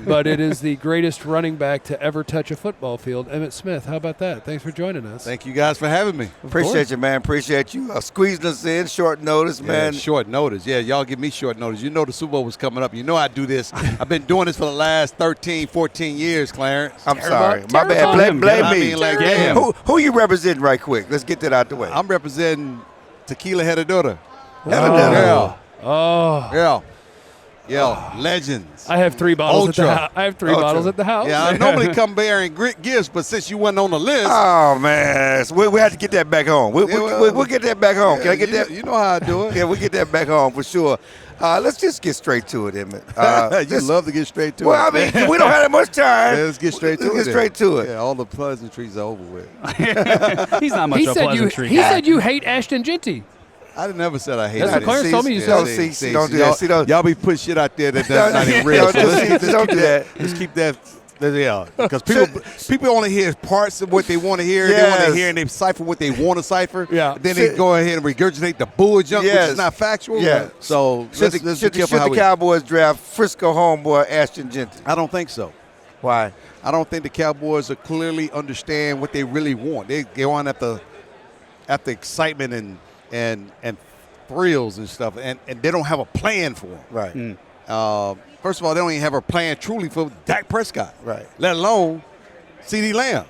but it is the greatest running back to ever touch a football field, Emmitt Smith. How about that? Thanks for joining us. Thank you guys for having me. Appreciate you, man. Appreciate you squeezing us in short notice, man. Short notice. Yeah, y'all give me short notice. You know the Super Bowl was coming up. You know I do this. I've been doing this for the last 13, 14 years, Clarence. I'm sorry. My bad. Blame me. I mean, like, damn. Who you representing right quick? Let's get that out the way. I'm representing Tequila Heredora. Yeah. Yeah, legends. I have 3 bottles at the house. I have 3 bottles at the house. Yeah, I normally come bearing gifts, but since you wasn't on the list. Oh, man. So we have to get that back home. We'll get that back home. Can I get that? You know how I do it. Yeah, we'll get that back home for sure. Let's just get straight to it, Emmitt. You love to get straight to it. Well, I mean, we don't have that much time. Yeah, let's get straight to it. Let's get straight to it. Yeah, all the pleasantries are over with. He's not much of a pleasantry. He said you hate Ashton Jeanty. I never said I hated That's what Clarence told me you said. Don't do that. Y'all be putting shit out there that's not even real. Don't do that. Let's keep that. Yeah, because people only hear parts of what they want to hear. They want to hear and they cipher what they want to cipher. Yeah. Then they go ahead and regurgitate the bull junk, which is not factual. Yeah. So should the Cowboys draft Frisco homeboy Ashton Jeanty? I don't think so. Why? I don't think the Cowboys are clearly understand what they really want. They go on after excitement and thrills and stuff, and they don't have a plan for them. Right. First of all, they don't even have a plan truly for Dak Prescott. Right. Let alone CeeDee Lamb.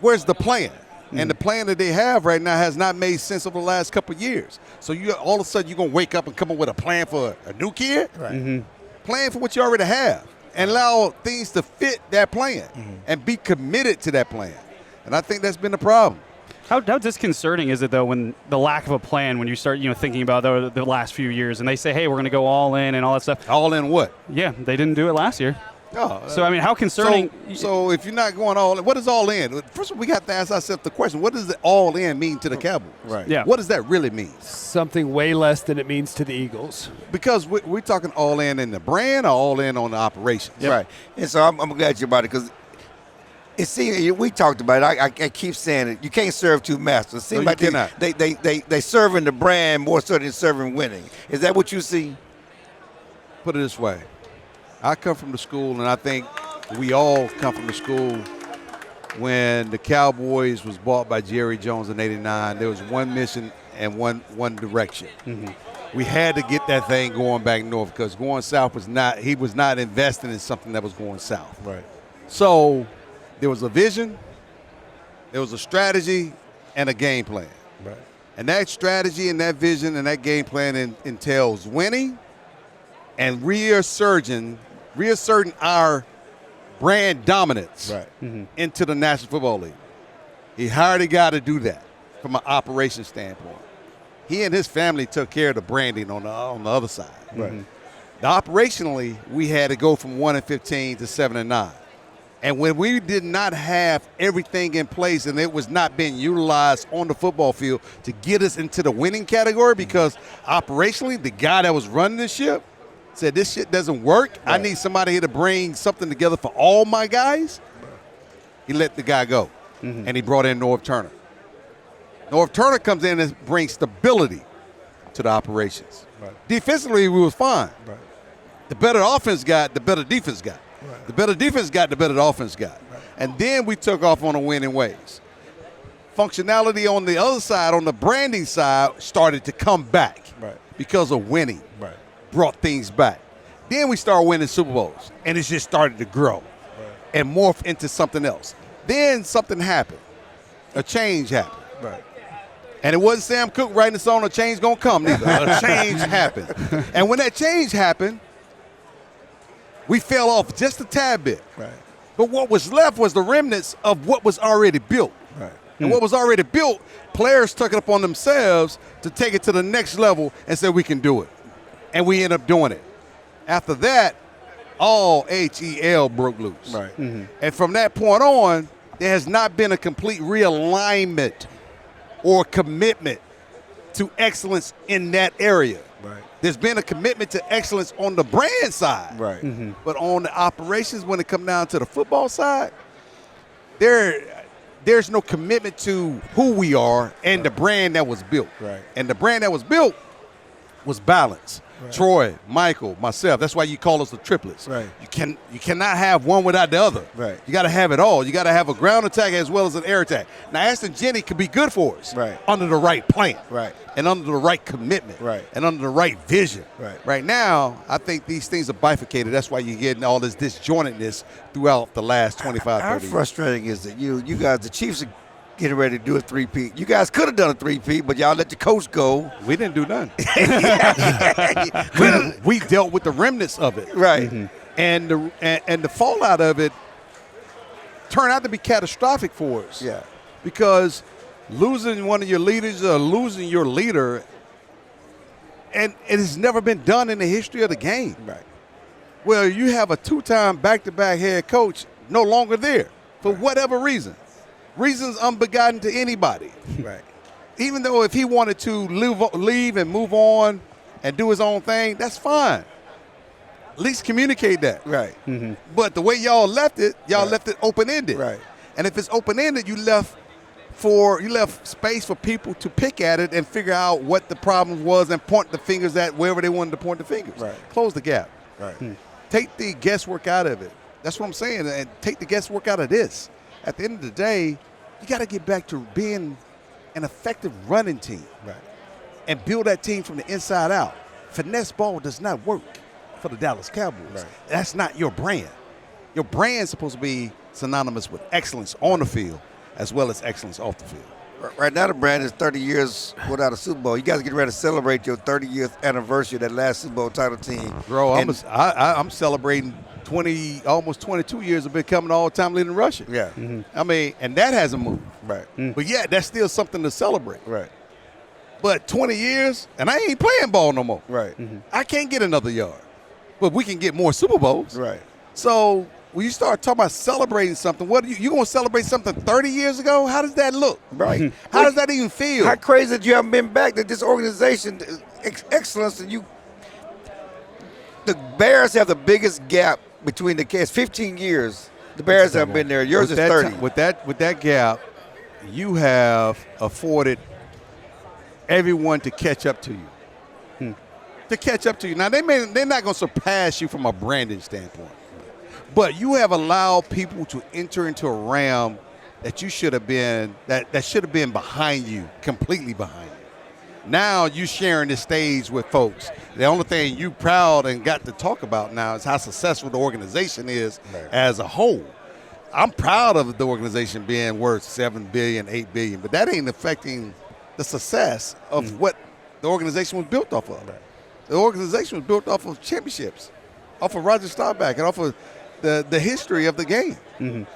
Where's the plan? And the plan that they have right now has not made sense over the last couple of years. So you all of a sudden you're going to wake up and come up with a plan for a new kid? Right. Plan for what you already have and allow things to fit that plan and be committed to that plan. And I think that's been the problem. How disconcerting is it, though, when the lack of a plan, when you start, thinking about the last few years, and they say, hey, we're going to go all in and all that stuff. All in what? Yeah, they didn't do it last year. Oh, so, I mean, how concerning. So if you're not going all in, what is all in? First of all, we got to ask ourselves the question, what does the all in mean to the Cowboys? Right. Yeah. What does that really mean? Something way less than it means to the Eagles. Because we're talking all in the brand or all in on the operations? Yep. Right. And so I'm glad you're about it because it seems we talked about it. I keep saying it. You can't serve two masters. It seems like they serving the brand more so than serving winning. Is that what you see? Put it this way. I come from the school, and I think we all come from the school when the Cowboys was bought by Jerry Jones in '89. There was one mission and one direction. We had to get that thing going back north because going south he was not investing in something that was going south. Right. So there was a vision, there was a strategy, and a game plan. Right. And that strategy and that vision and that game plan entails winning and reasserting our brand dominance into the National Football League. He hired a guy to do that from an operations standpoint. He and his family took care of the branding on the other side. Right. Operationally, we had to go from 1-15 to 7-9. And when we did not have everything in place and it was not being utilized on the football field to get us into the winning category because operationally the guy that was running the ship said this shit doesn't work. Right. I need somebody here to bring something together for all my guys. He let the guy go, and he brought in Norv Turner. Norv Turner comes in and brings stability to the operations. Right. Defensively, we was fine. Right. The better offense got, the better defense got. Right. The better defense got, the better the offense got. Right. And then we took off on the winning ways. Functionality on the other side, on the branding side, started to come back because of winning. Right. Brought things back. Then we started winning Super Bowls, and it just started to grow and morph into something else. Then something happened. A change happened. Right. And it wasn't Sam Cooke writing the song, a change gonna come, neither. A change happened. And when that change happened, we fell off just a tad bit. Right. But what was left was the remnants of what was already built. Right. And what was already built, players took it upon themselves to take it to the next level and said, we can do it. And we end up doing it. After that, all HEL broke loose. Right. And from that point on, there has not been a complete realignment or commitment to excellence in that area. Right. There's been a commitment to excellence on the brand side. Right. But on the operations, when it comes down to the football side, there's no commitment to who we are and the brand that was built. Right. And the brand that was built was balance. Troy, Michael, myself. That's why you call us the triplets. Right. You cannot have one without the other. Right. You got to have it all. You got to have a ground attack as well as an air attack. Now, Ashton Jeanty could be good for us. Right. Under the right plan. Right. And under the right commitment. Right. And under the right vision. Right. Right now, I think these things are bifurcated. That's why you're getting all this disjointedness throughout the last 25, How 30 years. frustrating is it? You guys, the Chiefs are getting ready to do a three-peat. You guys could have done a three-peat, but y'all let the coach go. We didn't do none. we dealt with the remnants of it. Right. And the fallout of it turned out to be catastrophic for us. Yeah. Because losing one of your leaders or losing your leader, and it has never been done in the history of the game. Right. Well, you have a two-time back-to-back head coach no longer there for whatever reason. Reasons unbegotten to anybody. Right. Even though if he wanted to leave and move on and do his own thing, that's fine. At least communicate that. Right. But the way y'all left it open-ended. Right. And if it's open-ended, you left space for people to pick at it and figure out what the problem was and point the fingers at wherever they wanted to point the fingers. Right. Close the gap. Right. Take the guesswork out of it. That's what I'm saying. And take the guesswork out of this. At the end of the day, you got to get back to being an effective running team. Right. And build that team from the inside out. Finesse ball does not work for the Dallas Cowboys. Right. That's not your brand. Your brand is supposed to be synonymous with excellence on the field as well as excellence off the field. Right now, the brand is 30 years without a Super Bowl. You guys get ready to celebrate your 30th anniversary of that last Super Bowl title team. Bro, I'm celebrating almost 22 years of becoming all-time leading rusher. Yeah. I mean, and that hasn't moved. Right. But yeah, that's still something to celebrate. Right. But 20 years, and I ain't playing ball no more. Right. I can't get another yard. But we can get more Super Bowls. Right. So when you start talking about celebrating something, what you going to celebrate something 30 years ago? How does that look? Right. How does that even feel? How crazy that you haven't been back, that this organization, excellence, and the Bears have the biggest gap between the cats. 15 years. The Bears haven't been there. Yours is 30. With that gap, you have afforded everyone to catch up to you. To catch up to you. Now, they're not going to surpass you from a branding standpoint. But you have allowed people to enter into a realm that you should have been, that should have been behind you, completely behind you. Now you sharing the stage with folks. The only thing you proud and got to talk about now is how successful the organization is as a whole. I'm proud of the organization being worth $7 billion, $8 billion, but that ain't affecting the success of what the organization was built off of. The organization was built off of championships, off of Roger Staubach, and off of the history of the game.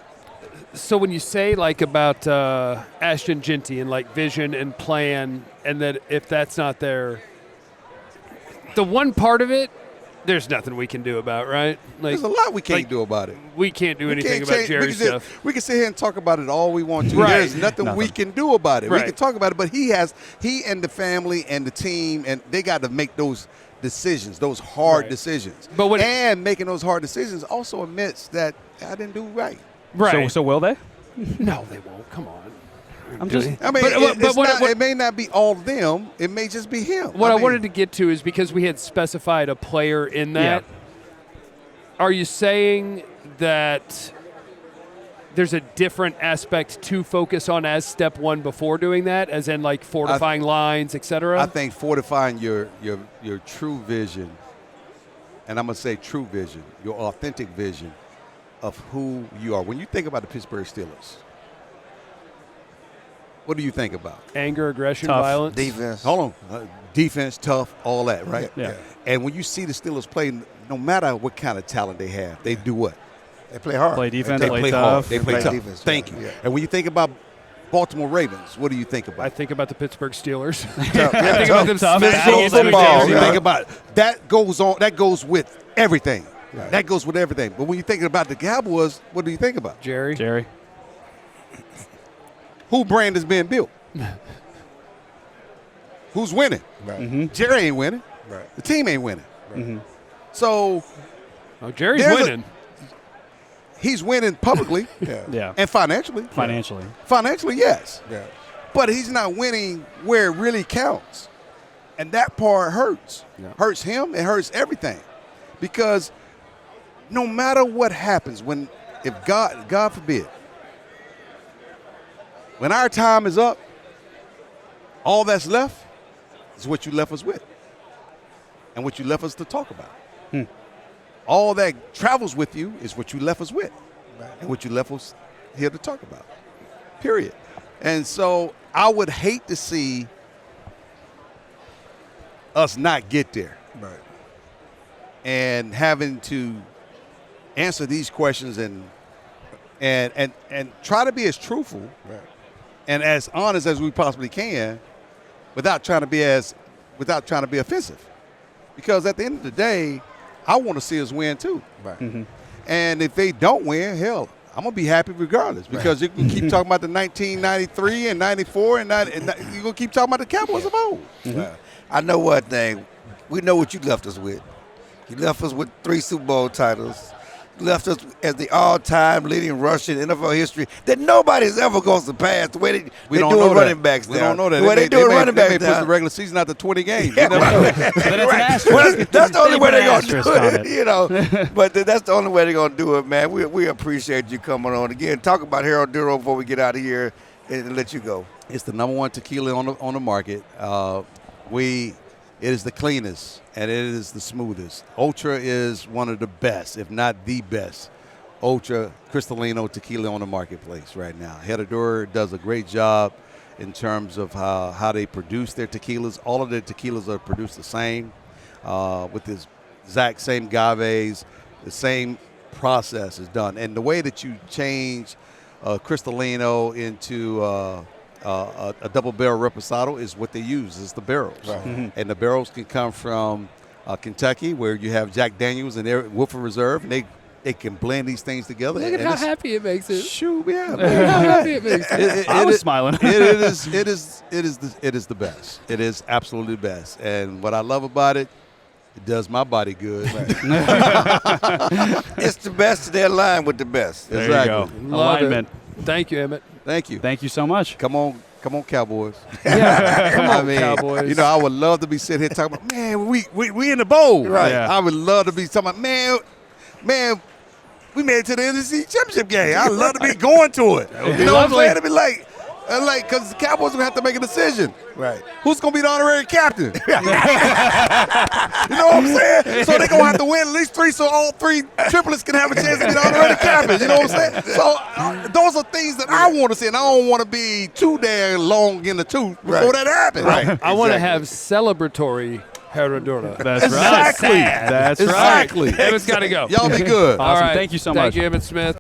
So when you say like about Ashton Jeanty and like vision and plan, and that if that's not there, the one part of it, there's nothing we can do about, right? Like, There's a lot we can't do about it. We can't do anything can't about change- Jerry's we can stuff. we can sit here and talk about it all we want to. Right. There's nothing we can do about it. We Right. can talk about it, but he and the family and the team, and they got to make those decisions, those hard Right. decisions. But and making those hard decisions also admits that I didn't do right. Right. So will they? No, they won't. Come on. I'm just. I mean, it may not be all of them. It may just be him. What I mean, wanted to get to is because we had specified a player in that. Are you saying that there's a different aspect to focus on as step one before doing that, as in like fortifying lines, et cetera? I think fortifying your true vision, and I'm going to say true vision, your authentic vision of who you are. When you think about the Pittsburgh Steelers, what do you think about? Anger, aggression, Tough. violence. Defense. Hold on. Defense, tough, all that, right? Yeah. And when you see the Steelers play, no matter what kind of talent they have, they do what? They play hard. Play defense, They play play tough. hard. They play tough. defense. Thank you. Yeah. And when you think about Baltimore Ravens, what do you think about? I think about the Pittsburgh Steelers. Yeah, I think about them Tough. smashing into each Football, other. You yeah. think about it. That goes with everything. That goes with everything. But when you're thinking about the Cowboys, what do you think about? Jerry. Who brand is being built? Who's winning? Right. Jerry ain't winning. Right. The team ain't winning. So Oh, Jerry's There's winning. he's winning publicly Yeah. and financially. Financially. Financially, yes. Yeah. But he's not winning where it really counts. And that part hurts. Yeah. Hurts him. It hurts everything. Because no matter what happens, if God forbid, when our time is up, all that's left is what you left us with and what you left us to talk about. All that travels with you is what you left us with and what you left us here to talk about, period. And so I would hate to see us not get there. Right. And having to answer these questions and try to be as truthful and as honest as we possibly can without trying to be offensive. Because at the end of the day, I want to see us win too. Right. Mm-hmm. And if they don't win, hell, I'm going to be happy regardless because you can keep talking about the 1993 and 94 and you're going to keep talking about the Cowboys of old. Mm-hmm. I know one thing. We know what you left us with. You left us with 3 Super Bowl titles. You left us as the all-time leading rusher in NFL history that nobody's ever going to surpass the way they do running backs now. We don't know that. The way they do running backs now. They may push the regular season out to 20 games. Yeah, that's the only way they're going to do it. You know, but that's the only way they're going to do it, man. We appreciate you coming on. Again, talk about Harold Duro before we get out of here and let you go. It's the #1 tequila on the market. It is the cleanest, and it is the smoothest. Ultra is one of the best, if not the best, Ultra Cristalino tequila on the marketplace right now. Herradura does a great job in terms of how they produce their tequilas. All of their tequilas are produced the same with this exact same agaves. The same process is done. And the way that you change Cristalino into a double barrel reposado is what they use is the barrels. Right. Mm-hmm. And the barrels can come from Kentucky, where you have Jack Daniels and Woodford Reserve, and they can blend these things together. Look at how happy it makes it. Shoot, yeah. Look at how happy it makes it. I was smiling. It is the best. It is absolutely the best. And what I love about it, it does my body good. It's the best. They're aligned with the best. There Exactly. you go. Love Alignment. it. Thank you, Emmitt. Thank you. Thank you so much. Come on, Cowboys. Yeah, come on, I mean, Cowboys. you know, I would love to be sitting here talking about, man, we in the bowl. Right. Yeah. I would love to be talking about, man, we made it to the NFC Championship game. I'd love to be going to it. You know what I'm lovely. saying? To be like, because the Cowboys are going to have to make a decision. Right. Who's going to be the honorary captain? You know what I'm saying? So they're going to have to win at least 3 so all 3 triplets can have a chance to be the honorary captain. You know what I'm saying? So those are things that I want to see, and I don't want to be too damn long in the tooth before that happens. Right. I want to have celebratory Herradura. That's Exactly. right. That's Exactly. right. Emmitt's got to go. Y'all be good. All Awesome. right. Thank you so much. Thank you, Emmitt Smith.